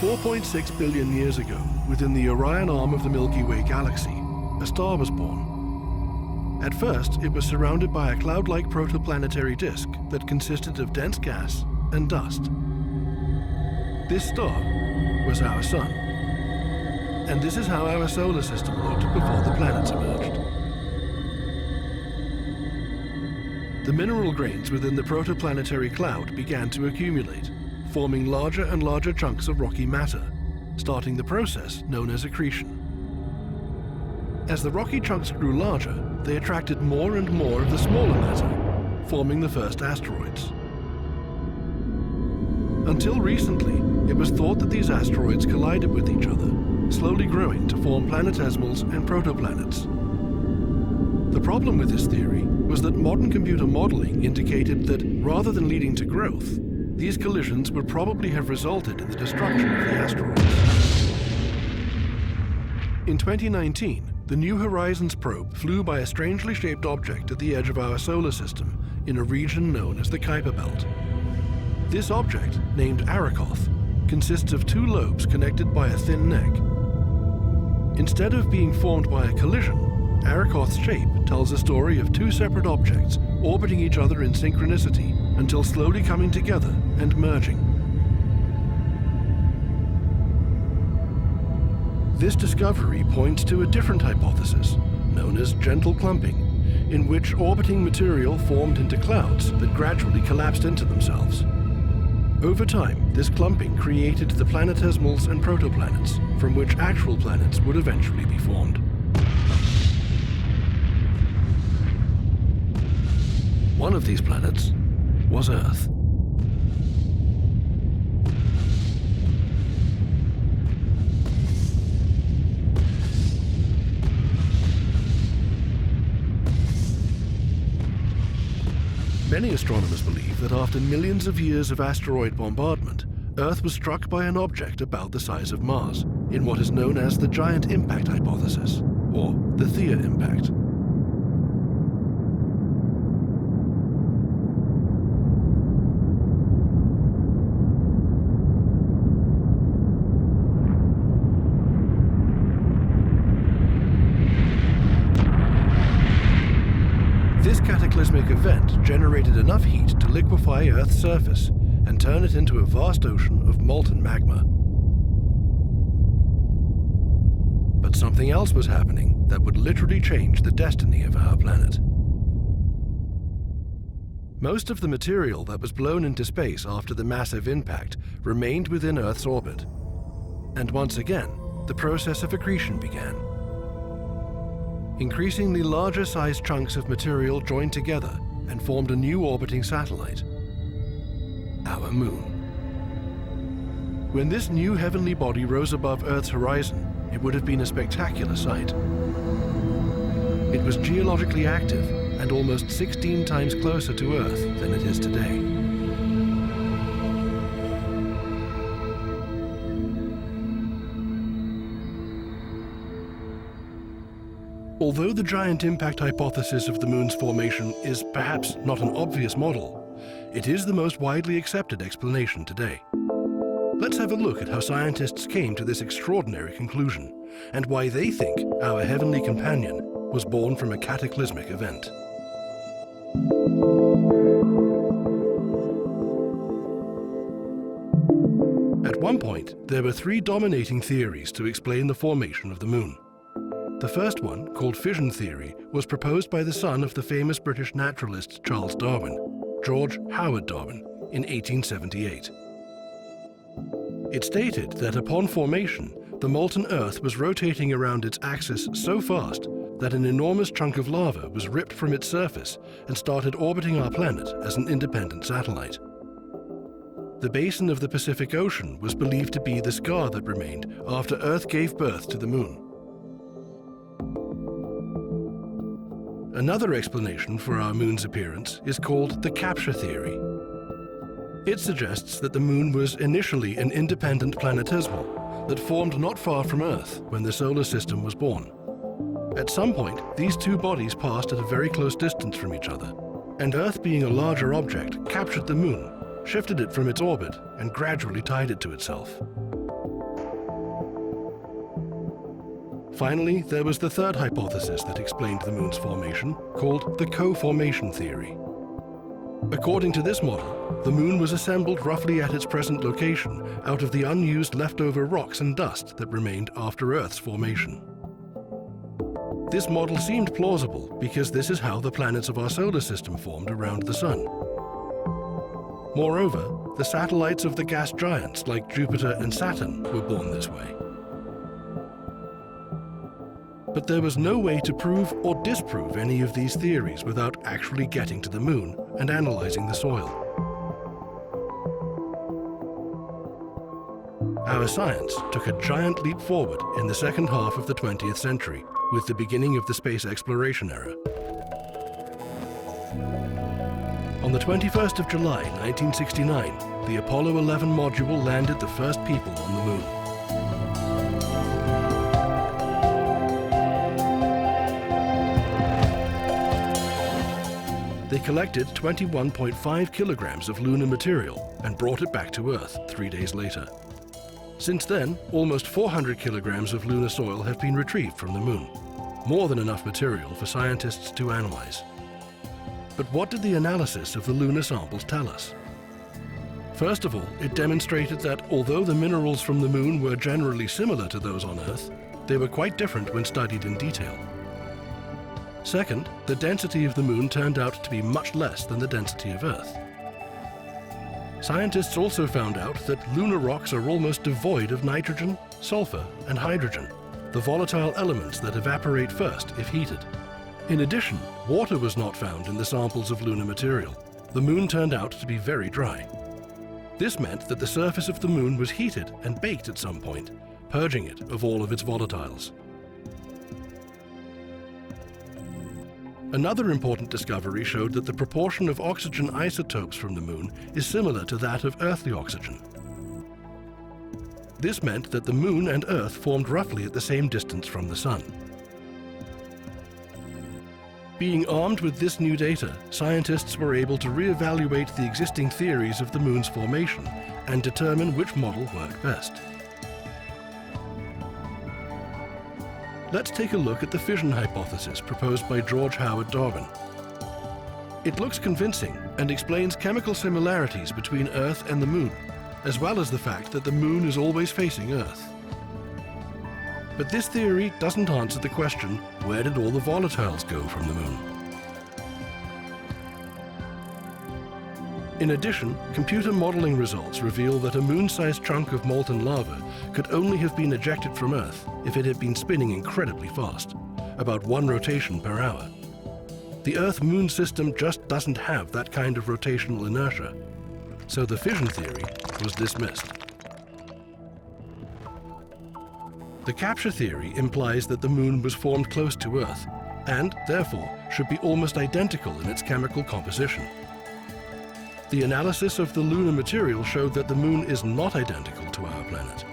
4.6 billion years ago, within the Orion arm of the Milky Way galaxy, a star was born. At first, it was surrounded by a cloud-like protoplanetary disk that consisted of dense gas and dust. This star was our Sun. And this is how our solar system looked before the planets emerged. The mineral grains within the protoplanetary cloud began to accumulate, forming larger and larger chunks of rocky matter, starting the process known as accretion. As the rocky chunks grew larger, they attracted more and more of the smaller matter, forming the first asteroids. Until recently, it was thought that these asteroids collided with each other, slowly growing to form planetesimals and protoplanets. The problem with this theory was that modern computer modeling indicated that, rather than leading to growth, these collisions would probably have resulted in the destruction of the asteroids. In 2019, the New Horizons probe flew by a strangely shaped object at the edge of our solar system in a region known as the Kuiper Belt. This object, named Archean, consists of two lobes connected by a thin neck. Instead of being formed by a collision, Archean's shape tells a story of two separate objects orbiting each other in synchronicity until slowly coming together and merging. This discovery points to a different hypothesis, known as gentle clumping, in which orbiting material formed into clouds that gradually collapsed into themselves. Over time, this clumping created the planetesimals and protoplanets, from which actual planets would eventually be formed. One of these planets was Earth. Many astronomers believe that after millions of years of asteroid bombardment, Earth was struck by an object about the size of Mars, in what is known as the giant impact hypothesis, or the Theia impact. This cataclysmic event generated enough heat to liquefy Earth's surface and turn it into a vast ocean of molten magma. But something else was happening that would literally change the destiny of our planet. Most of the material that was blown into space after the massive impact remained within Earth's orbit. And once again, the process of accretion began. Increasingly larger sized chunks of material joined together and formed a new orbiting satellite, our moon. When this new heavenly body rose above Earth's horizon, it would have been a spectacular sight. It was geologically active and almost 16 times closer to Earth than it is today. Although the giant impact hypothesis of the moon's formation is perhaps not an obvious model, it is the most widely accepted explanation today. Let's have a look at how scientists came to this extraordinary conclusion, and why they think our heavenly companion was born from a cataclysmic event. At one point, there were three dominating theories to explain the formation of the moon. The first one, called fission theory, was proposed by the son of the famous British naturalist Charles Darwin, George Howard Darwin, in 1878. It stated that upon formation, the molten Earth was rotating around its axis so fast that an enormous chunk of lava was ripped from its surface and started orbiting our planet as an independent satellite. The basin of the Pacific Ocean was believed to be the scar that remained after Earth gave birth to the moon. Another explanation for our moon's appearance is called the capture theory. It suggests that the moon was initially an independent planetesimal that formed not far from Earth when the solar system was born. At some point, these two bodies passed at a very close distance from each other, and Earth, being a larger object, captured the moon, shifted it from its orbit, and gradually tied it to itself. Finally, there was the third hypothesis that explained the moon's formation, called the co-formation theory. According to this model, the moon was assembled roughly at its present location out of the unused leftover rocks and dust that remained after Earth's formation. This model seemed plausible because this is how the planets of our solar system formed around the Sun. Moreover, the satellites of the gas giants like Jupiter and Saturn were born this way. But there was no way to prove or disprove any of these theories without actually getting to the moon and analyzing the soil. Our science took a giant leap forward in the second half of the 20th century with the beginning of the space exploration era. On the 21st of July, 1969, the Apollo 11 module landed the first people on the moon. They collected 21.5 kilograms of lunar material and brought it back to Earth 3 days later. Since then, almost 400 kilograms of lunar soil have been retrieved from the moon, more than enough material for scientists to analyze. But what did the analysis of the lunar samples tell us? First of all, it demonstrated that although the minerals from the moon were generally similar to those on Earth, they were quite different when studied in detail. Second, the density of the moon turned out to be much less than the density of Earth. Scientists also found out that lunar rocks are almost devoid of nitrogen, sulfur, and hydrogen, the volatile elements that evaporate first if heated. In addition, water was not found in the samples of lunar material. The moon turned out to be very dry. This meant that the surface of the moon was heated and baked at some point, purging it of all of its volatiles. Another important discovery showed that the proportion of oxygen isotopes from the moon is similar to that of earthly oxygen. This meant that the moon and Earth formed roughly at the same distance from the Sun. Being armed with this new data, scientists were able to re-evaluate the existing theories of the moon's formation and determine which model worked best. Let's take a look at the fission hypothesis proposed by George Howard Darwin. It looks convincing and explains chemical similarities between Earth and the moon, as well as the fact that the moon is always facing Earth. But this theory doesn't answer the question, where did all the volatiles go from the moon? In addition, computer modeling results reveal that a moon-sized chunk of molten lava could only have been ejected from Earth if it had been spinning incredibly fast, about 1 rotation per hour. The Earth-Moon system just doesn't have that kind of rotational inertia, so the fission theory was dismissed. The capture theory implies that the moon was formed close to Earth and, therefore, should be almost identical in its chemical composition. The analysis of the lunar material showed that the moon is not identical to our planet.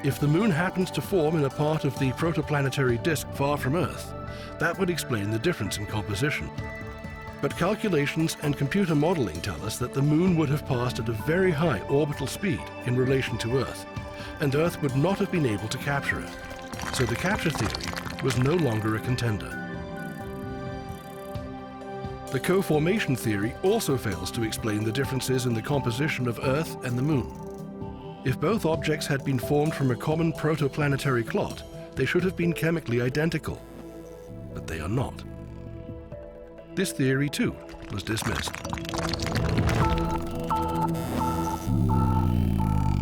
If the moon happens to form in a part of the protoplanetary disk far from Earth, that would explain the difference in composition. But calculations and computer modeling tell us that the moon would have passed at a very high orbital speed in relation to Earth, and Earth would not have been able to capture it. So the capture theory was no longer a contender. The co-formation theory also fails to explain the differences in the composition of Earth and the moon. If both objects had been formed from a common protoplanetary clot, they should have been chemically identical. But they are not. This theory, too, was dismissed.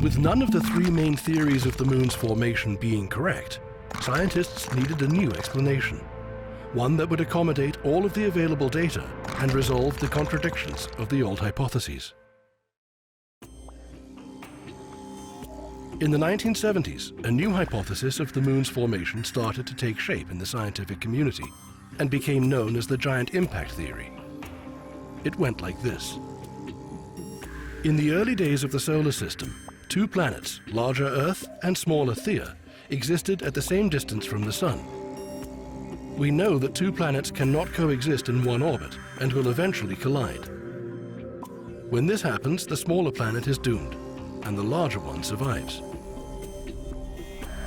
With none of the 3 main theories of the moon's formation being correct, scientists needed a new explanation. One that would accommodate all of the available data and resolve the contradictions of the old hypotheses. In the 1970s, a new hypothesis of the moon's formation started to take shape in the scientific community and became known as the giant impact theory. It went like this. In the early days of the solar system, 2 planets, larger Earth and smaller Theia, existed at the same distance from the Sun. We know that 2 planets cannot coexist in one orbit and will eventually collide. When this happens, the smaller planet is doomed, and the larger one survives.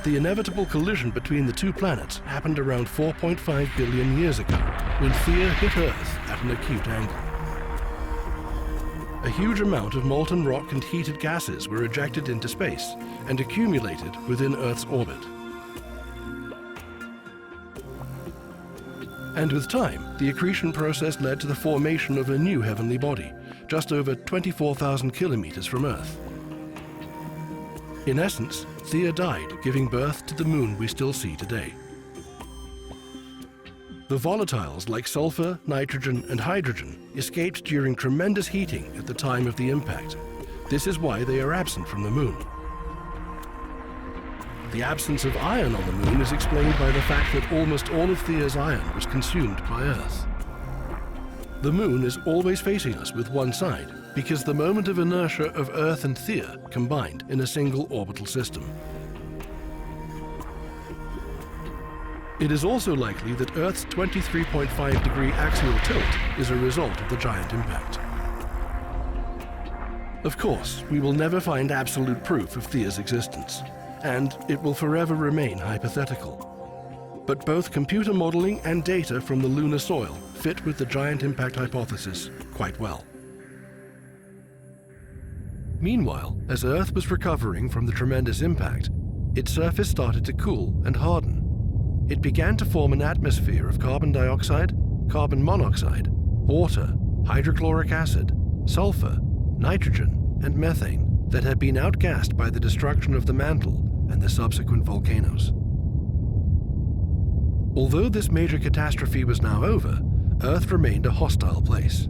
The inevitable collision between the two planets happened around 4.5 billion years ago, when Theia hit Earth at an acute angle. A huge amount of molten rock and heated gases were ejected into space and accumulated within Earth's orbit. And with time, the accretion process led to the formation of a new heavenly body, just over 24,000 kilometers from Earth. In essence, Theia died, giving birth to the moon we still see today. The volatiles like sulfur, nitrogen, and hydrogen escaped during tremendous heating at the time of the impact. This is why they are absent from the moon. The absence of iron on the moon is explained by the fact that almost all of Theia's iron was consumed by Earth. The moon is always facing us with one side, because the moment of inertia of Earth and Theia combined in a single orbital system. It is also likely that Earth's 23.5-degree axial tilt is a result of the giant impact. Of course, we will never find absolute proof of Theia's existence, and it will forever remain hypothetical. But both computer modeling and data from the lunar soil fit with the giant impact hypothesis quite well. Meanwhile, as Earth was recovering from the tremendous impact, its surface started to cool and harden. It began to form an atmosphere of carbon dioxide, carbon monoxide, water, hydrochloric acid, sulfur, nitrogen, and methane that had been outgassed by the destruction of the mantle and the subsequent volcanoes. Although this major catastrophe was now over, Earth remained a hostile place.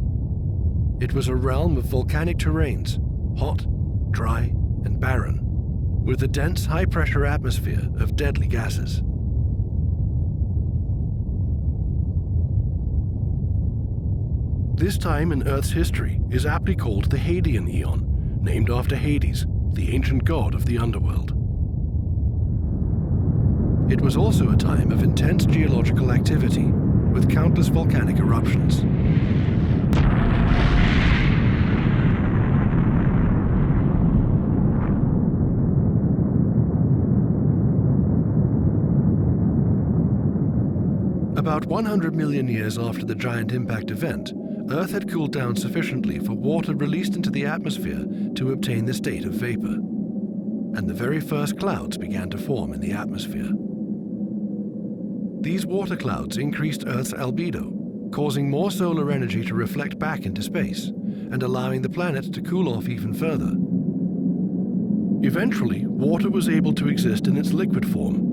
It was a realm of volcanic terrains, hot, dry, and barren, with a dense, high-pressure atmosphere of deadly gases. This time in Earth's history is aptly called the Hadean Eon, named after Hades, the ancient god of the underworld. It was also a time of intense geological activity, with countless volcanic eruptions. About 100 million years after the giant impact event, Earth had cooled down sufficiently for water released into the atmosphere to obtain the state of vapor, and the very first clouds began to form in the atmosphere. These water clouds increased Earth's albedo, causing more solar energy to reflect back into space, and allowing the planet to cool off even further. Eventually, water was able to exist in its liquid form.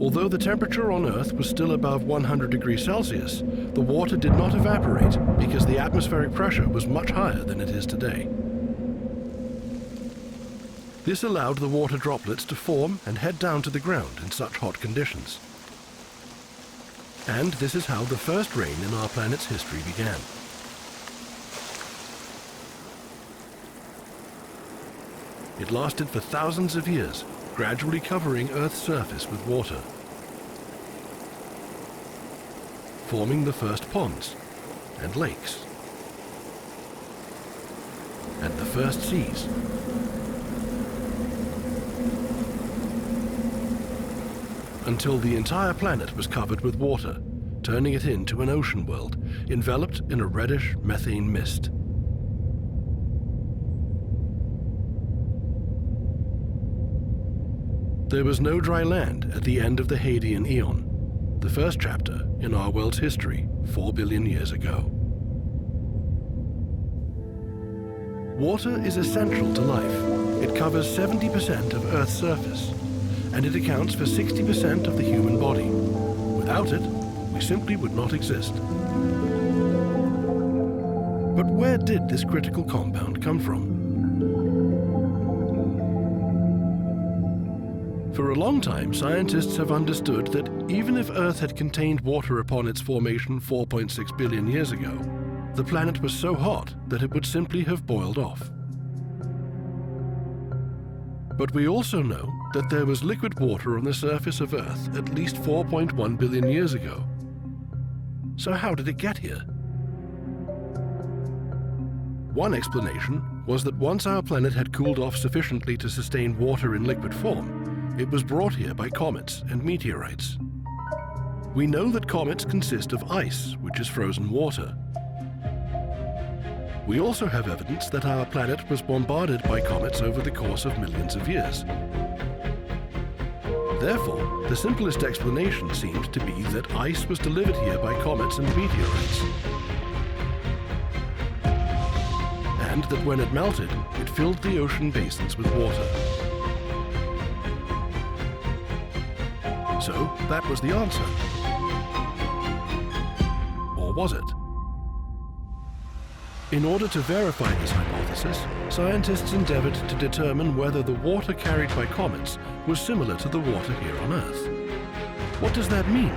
Although the temperature on Earth was still above 100 degrees Celsius, the water did not evaporate because the atmospheric pressure was much higher than it is today. This allowed the water droplets to form and head down to the ground in such hot conditions. And this is how the first rain in our planet's history began. It lasted for thousands of years, gradually covering Earth's surface with water, forming the first ponds and lakes and the first seas. Until the entire planet was covered with water, turning it into an ocean world, enveloped in a reddish methane mist. There was no dry land at the end of the Hadean Eon, the first chapter in our world's history 4 billion years ago. Water is essential to life. It covers 70% of Earth's surface, and it accounts for 60% of the human body. Without it, we simply would not exist. But where did this critical compound come from? For a long time, scientists have understood that even if Earth had contained water upon its formation 4.6 billion years ago, the planet was so hot that it would simply have boiled off. But we also know that there was liquid water on the surface of Earth at least 4.1 billion years ago. So how did it get here? One explanation was that once our planet had cooled off sufficiently to sustain water in liquid form, it was brought here by comets and meteorites. We know that comets consist of ice, which is frozen water. We also have evidence that our planet was bombarded by comets over the course of millions of years. Therefore, the simplest explanation seems to be that ice was delivered here by comets and meteorites, and that when it melted, it filled the ocean basins with water. So, that was the answer. Or was it? In order to verify this hypothesis, scientists endeavored to determine whether the water carried by comets was similar to the water here on Earth. What does that mean?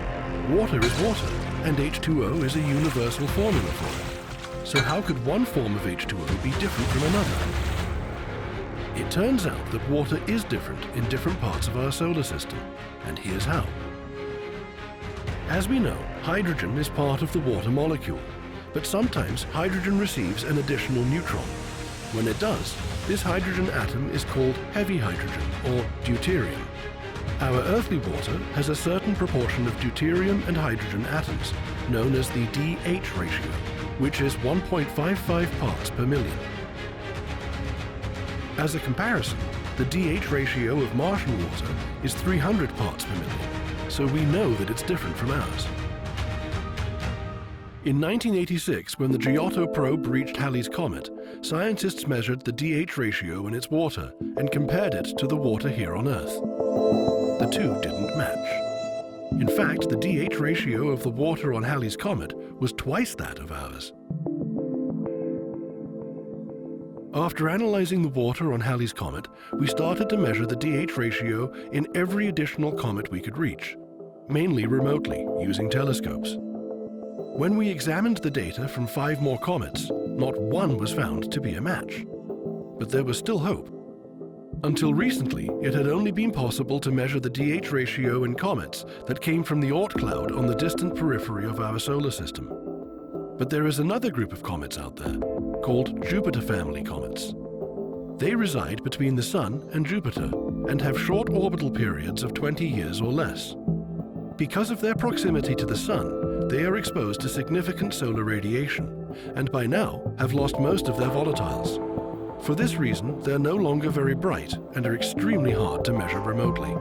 Water is water, and H2O is a universal formula for it. So how could one form of H2O be different from another? It turns out that water is different in different parts of our solar system, and here's how. As we know, hydrogen is part of the water molecule, but sometimes hydrogen receives an additional neutron. When it does, this hydrogen atom is called heavy hydrogen, or deuterium. Our earthly water has a certain proportion of deuterium and hydrogen atoms, known as the DH ratio, which is 1.55 parts per million. As a comparison, the DH ratio of Martian water is 300 parts per million, so we know that it's different from ours. In 1986, when the Giotto probe reached Halley's Comet, scientists measured the DH ratio in its water and compared it to the water here on Earth. The two didn't match. In fact, the DH ratio of the water on Halley's Comet was twice that of ours. After analyzing the water on Halley's Comet, we started to measure the DH ratio in every additional comet we could reach, mainly remotely, using telescopes. When we examined the data from 5 more comets, not one was found to be a match. But there was still hope. Until recently, it had only been possible to measure the DH ratio in comets that came from the Oort cloud on the distant periphery of our solar system. But there is another group of comets out there, called Jupiter family comets. They reside between the Sun and Jupiter and have short orbital periods of 20 years or less. Because of their proximity to the Sun, they are exposed to significant solar radiation, and by now have lost most of their volatiles. For this reason, they're no longer very bright and are extremely hard to measure remotely.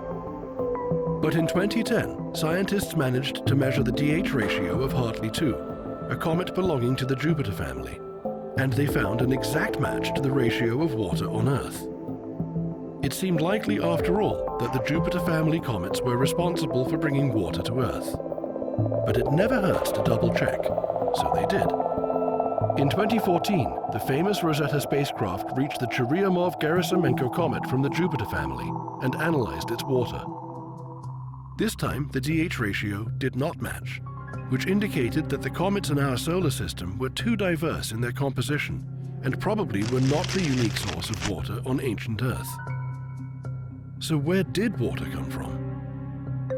But in 2010, scientists managed to measure the DH ratio of Hartley 2, a comet belonging to the Jupiter family, and they found an exact match to the ratio of water on Earth. It seemed likely, after all, that the Jupiter family comets were responsible for bringing water to Earth. But it never hurts to double-check, so they did. In 2014, the famous Rosetta spacecraft reached the Churyumov-Gerasimenko comet from the Jupiter family and analyzed its water. This time, the DH ratio did not match, which indicated that the comets in our solar system were too diverse in their composition and probably were not the unique source of water on ancient Earth. So where did water come from?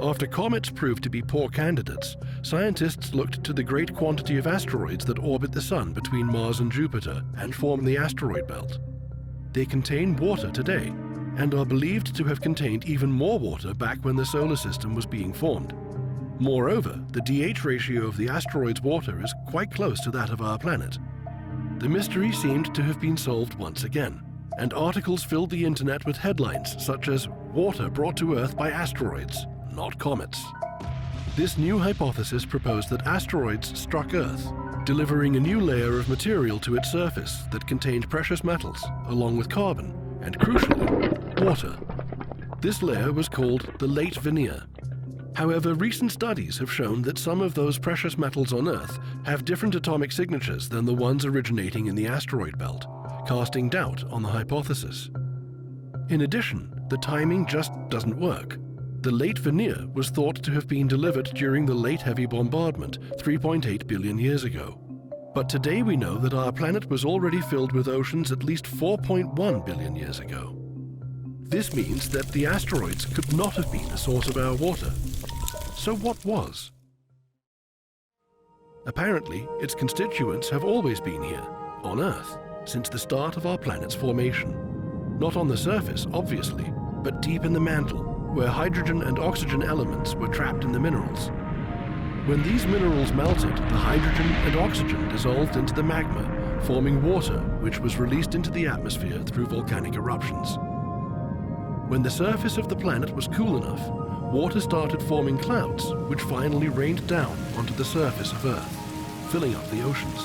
After comets proved to be poor candidates, scientists looked to the great quantity of asteroids that orbit the Sun between Mars and Jupiter and form the asteroid belt. They contain water today, and are believed to have contained even more water back when the solar system was being formed. Moreover, the DH ratio of the asteroid's water is quite close to that of our planet. The mystery seemed to have been solved once again, and articles filled the internet with headlines such as "Water brought to Earth by asteroids, not comets." This new hypothesis proposed that asteroids struck Earth, delivering a new layer of material to its surface that contained precious metals, along with carbon, and crucially, water. This layer was called the late veneer. However, recent studies have shown that some of those precious metals on Earth have different atomic signatures than the ones originating in the asteroid belt, casting doubt on the hypothesis. In addition, the timing just doesn't work. The late veneer was thought to have been delivered during the late heavy bombardment 3.8 billion years ago. But today we know that our planet was already filled with oceans at least 4.1 billion years ago. This means that the asteroids could not have been the source of our water. So what was? Apparently, its constituents have always been here, on Earth, since the start of our planet's formation. Not on the surface, obviously, but deep in the mantle, where hydrogen and oxygen elements were trapped in the minerals. When these minerals melted, the hydrogen and oxygen dissolved into the magma, forming water, which was released into the atmosphere through volcanic eruptions. When the surface of the planet was cool enough, water started forming clouds, which finally rained down onto the surface of Earth, filling up the oceans.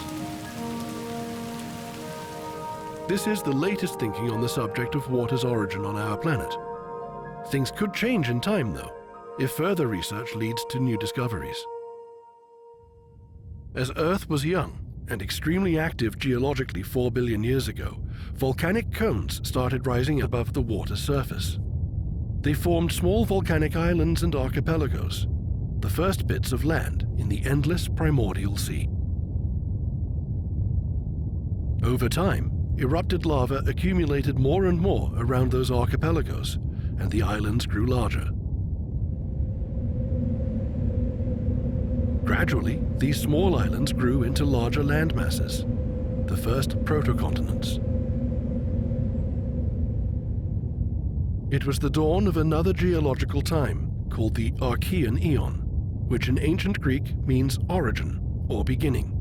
This is the latest thinking on the subject of water's origin on our planet. Things could change in time, though, if further research leads to new discoveries. As Earth was young and extremely active geologically 4 billion years ago, volcanic cones started rising above the water's surface. They formed small volcanic islands and archipelagos, the first bits of land in the endless primordial sea. Over time, erupted lava accumulated more and more around those archipelagos, and the islands grew larger. Gradually, these small islands grew into larger land masses, the first protocontinents. It was the dawn of another geological time called the Archean Eon, which in ancient Greek means origin or beginning.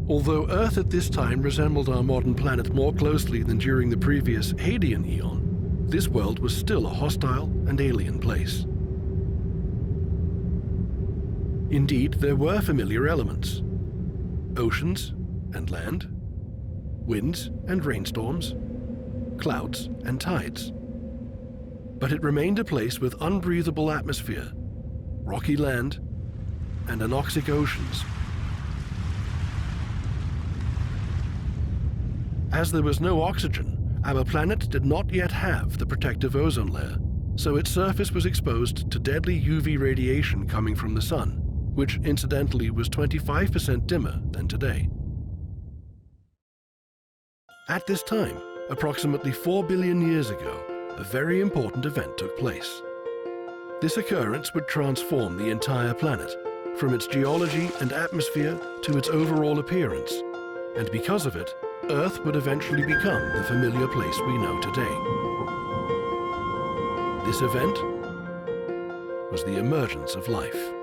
Although Earth at this time resembled our modern planet more closely than during the previous Hadean Eon, this world was still a hostile and alien place. Indeed, there were familiar elements: oceans and land, winds and rainstorms, clouds and tides. But it remained a place with unbreathable atmosphere, rocky land, and anoxic oceans. As there was no oxygen, our planet did not yet have the protective ozone layer, so its surface was exposed to deadly UV radiation coming from the sun, which incidentally was 25% dimmer than today. At this time, approximately 4 billion years ago, a very important event took place. This occurrence would transform the entire planet, from its geology and atmosphere to its overall appearance, and because of it, Earth would eventually become the familiar place we know today. This event was the emergence of life.